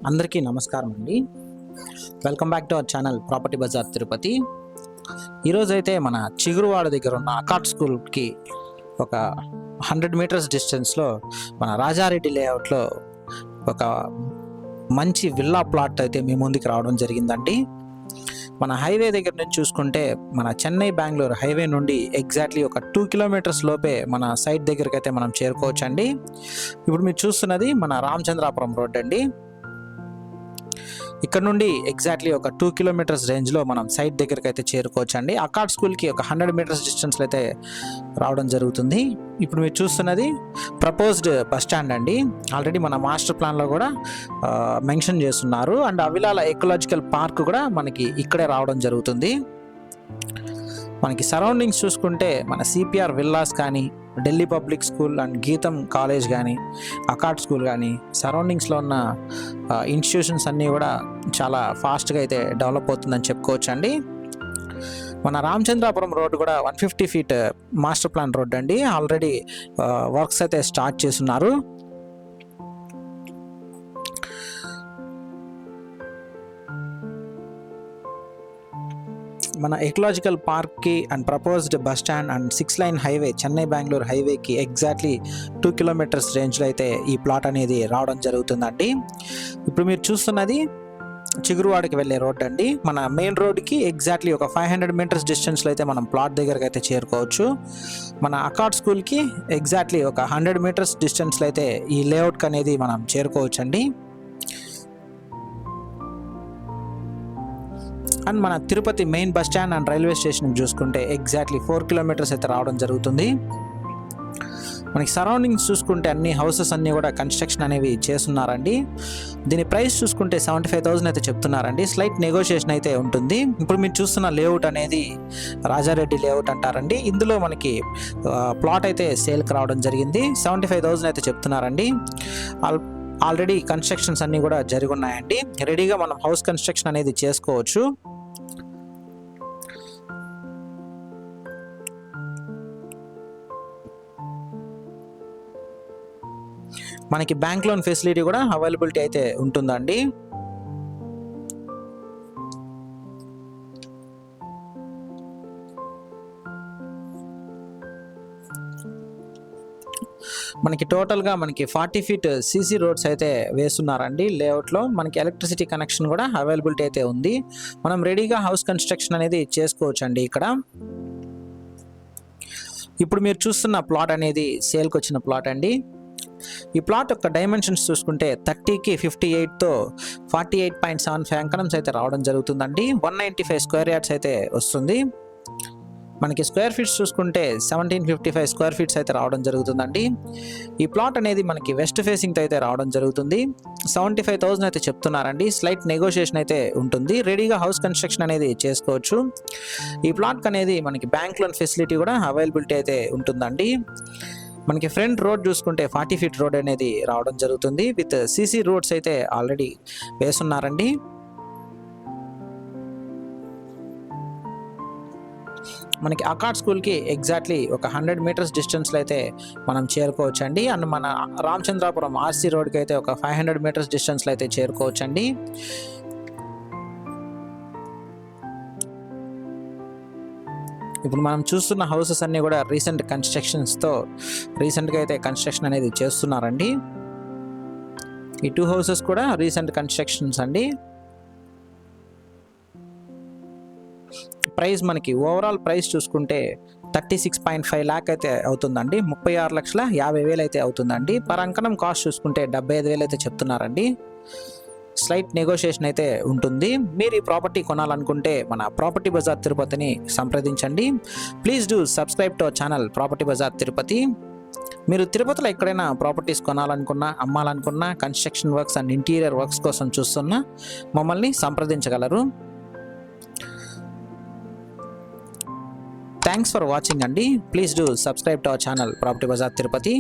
అందరికీ నమస్కారం అండి. Welcome back to our channel property Bazar Tirupati. ఈరోజు అయితే మన చిగురువాడ దగ్గర ఉన్న అకాట్ స్కూల్కి ఒక 100 మీటర్స్ డిస్టెన్స్లో మన రాజారెడ్డి లేఅవుట్లో ఒక మంచి విల్లా ప్లాట్ అయితే మీ ముందుకు రావడం జరిగిందండి. మన హైవే దగ్గర నుంచి చూసుకుంటే మన చెన్నై బెంగళూరు హైవే నుండి ఎగ్జాక్ట్లీ ఒక 2 కిలోమీటర్స్ లోపే మన సైట్ దగ్గరికి అయితే మనం చేరుకోవచ్చు అండి. ఇప్పుడు మీరు చూస్తున్నది మన రామచంద్రాపురం రోడ్ అండి. ఇక్కడ నుండి ఎగ్జాక్ట్లీ ఒక 2 కిలోమీటర్స్ రేంజ్లో మనం సైట్ దగ్గరికి అయితే చేరుకోవచ్చు అండి. అకాట్ స్కూల్కి ఒక 100 మీటర్స్ డిస్టెన్స్లో అయితే రావడం జరుగుతుంది. ఇప్పుడు మీరు చూస్తున్నది ప్రపోజ్డ్ బస్ స్టాండ్ అండి. ఆల్రెడీ మన మాస్టర్ ప్లాన్లో కూడా మెన్షన్ చేస్తున్నారు. అండ్ అవిలాల ఎకలాజికల్ పార్క్ కూడా మనకి ఇక్కడే రావడం జరుగుతుంది. మనకి సరౌండింగ్స్ చూసుకుంటే మన సిపిఆర్ విల్లాస్ కానీ, ఢిల్లీ పబ్లిక్ స్కూల్ అండ్ గీతం కాలేజ్ కానీ, అకాట్ స్కూల్ కానీ, సరౌండింగ్స్లో ఉన్న ఇన్స్టిట్యూషన్స్ అన్నీ కూడా చాలా ఫాస్ట్గా అయితే డెవలప్ అవుతుందని చెప్పుకోవచ్చు అండి. మన రామచంద్రాపురం రోడ్ కూడా 150 ఫీట్ మాస్టర్ ప్లాన్ రోడ్ అండి. ఆల్రెడీ వర్క్స్ అయితే స్టార్ట్ చేస్తున్నారు. మన ఎకలాజికల్ పార్క్కి and proposed bus stand and 6 line highway Chennai Bengaluru హైవేకి ఎగ్జాక్ట్లీ 2 కిలోమీటర్స్ రేంజ్లో అయితే ఈ ప్లాట్ అనేది రావడం జరుగుతుందండి. ఇప్పుడు మీరు చూస్తున్నది చిగురువాడకి వెళ్ళే రోడ్ అండి. మన మెయిన్ రోడ్కి ఎగ్జాక్ట్లీ ఒక 500 మీటర్స్ డిస్టెన్స్లో అయితే మనం ప్లాట్ దగ్గరకు అయితే చేరుకోవచ్చు. మన అకాట్ స్కూల్కి ఎగ్జాక్ట్లీ ఒక 100 మీటర్స్ డిస్టెన్స్లో అయితే ఈ లేఅవుట్కి అనేది మనం చేరుకోవచ్చు అండి. అండ్ మన Tirupati main bus stand and railway station చూసుకుంటే ఎగ్జాక్ట్లీ 4 కిలోమీటర్స్ అయితే రావడం జరుగుతుంది. మనకి సరౌండింగ్స్ చూసుకుంటే అన్ని హౌసెస్ అన్నీ కూడా కన్స్ట్రక్షన్ అనేవి చేస్తున్నారండి. దీని ప్రైస్ చూసుకుంటే 75,000 అయితే చెప్తున్నారండి. స్లైట్ నెగోషియేషన్ అయితే ఉంటుంది. ఇప్పుడు మీరు చూస్తున్న లేఅవుట్ అనేది రాజారెడ్డి లేఅవుట్ అంటారండి. ఇందులో మనకి ప్లాట్ అయితే సేల్కి రావడం జరిగింది. 75,000 అయితే చెప్తున్నారండి. ఆల్రెడీ కన్స్ట్రక్షన్స్ అన్నీ కూడా జరిగి ఉన్నాయండి. రెడీగా మనం హౌస్ కన్స్ట్రక్షన్ అనేది చేసుకోవచ్చు. మనకి బ్యాంక్ లోన్ ఫెసిలిటీ కూడా అవైలబిలిటీ అయితే ఉంటుందండి. మనకి టోటల్గా మనకి 40 ఫీట్ సీసీ రోడ్స్ అయితే వేస్తున్నారండి లేఅవుట్లో. మనకి ఎలక్ట్రిసిటీ కనెక్షన్ కూడా అవైలబిలిటీ అయితే ఉంది. మనం రెడీగా హౌస్ కన్స్ట్రక్షన్ అనేది చేసుకోవచ్చు అండి. ఇక్కడ ఇప్పుడు మీరు చూస్తున్న ప్లాట్ అనేది సేల్కి వచ్చిన ప్లాట్ అండి. ఈ ప్లాట్ యొక్క డైమెన్షన్స్ చూసుకుంటే 30కి 58తో 48.75 అంకణమ్స్ అయితే రావడం జరుగుతుందండి. 195 స్క్వేర్ యార్డ్స్ అయితే వస్తుంది. మనకి స్క్వేర్ ఫీట్స్ చూసుకుంటే 1755 స్క్వేర్ ఫీట్స్ అయితే రావడం జరుగుతుందండి. ఈ ప్లాట్ అనేది మనకి వెస్ట్ ఫేసింగ్తో అయితే రావడం జరుగుతుంది. 75,000 అయితే చెప్తున్నారండి. స్లైట్ నెగోషియేషన్ అయితే ఉంటుంది. రెడీగా హౌస్ కన్స్ట్రక్షన్ అనేది చేసుకోవచ్చు. ఈ ప్లాట్ అనేది మనకి బ్యాంక్ లోన్ ఫెసిలిటీ కూడా అవైలబిలిటీ అయితే ఉంటుందండి. మనకి ఫ్రంట్ రోడ్ చూసుకుంటే 40 ఫీట్ రోడ్ అనేది రావడం జరుగుతుంది. విత్ సీసీ రోడ్స్ అయితే ఆల్రెడీ వేస్తున్నారండి. మనకి అకాట్ స్కూల్కి ఎగ్జాక్ట్లీ ఒక 100 మీటర్స్ డిస్టెన్స్లో అయితే మనం చేరుకోవచ్చు అండి. అండ్ మన రామచంద్రాపురం ఆర్సీ రోడ్కి అయితే ఒక 500 మీటర్స్ డిస్టెన్స్లో అయితే చేరుకోవచ్చు అండి. ఇప్పుడు మనం చూస్తున్న హౌసెస్ అన్నీ కూడా రీసెంట్ అయితే కన్స్ట్రక్షన్ అనేది చేస్తున్నారండి. ఈ 2 హౌసెస్ కూడా రీసెంట్ కన్స్ట్రక్షన్స్ అండి. ప్రైస్ మనకి ఓవరాల్ ప్రైస్ చూసుకుంటే 36.5 lakh అయితే అవుతుందండి. 36,50,000 అయితే అవుతుందండి. పర్ అంకణం కాస్ట్ చూసుకుంటే 75,000 అయితే చెప్తున్నారండి. స్లైట్ నెగోషియేషన్ అయితే ఉంటుంది. మీరు ఈ ప్రాపర్టీ కొనాలనుకుంటే మన ప్రాపర్టీ బజార్ తిరుపతిని సంప్రదించండి. Please do subscribe to our channel property Bazar Tirupati. మీరు తిరుపతిలో ఎక్కడైనా ప్రాపర్టీస్ కొనాలనుకున్నా, అమ్మాలనుకున్నా, construction works and interior works కోసం చూస్తున్నా మమ్మల్ని సంప్రదించగలరు. థ్యాంక్స్ ఫర్ వాచింగ్ అండి. Please do subscribe to our channel property Bazar Tirupati.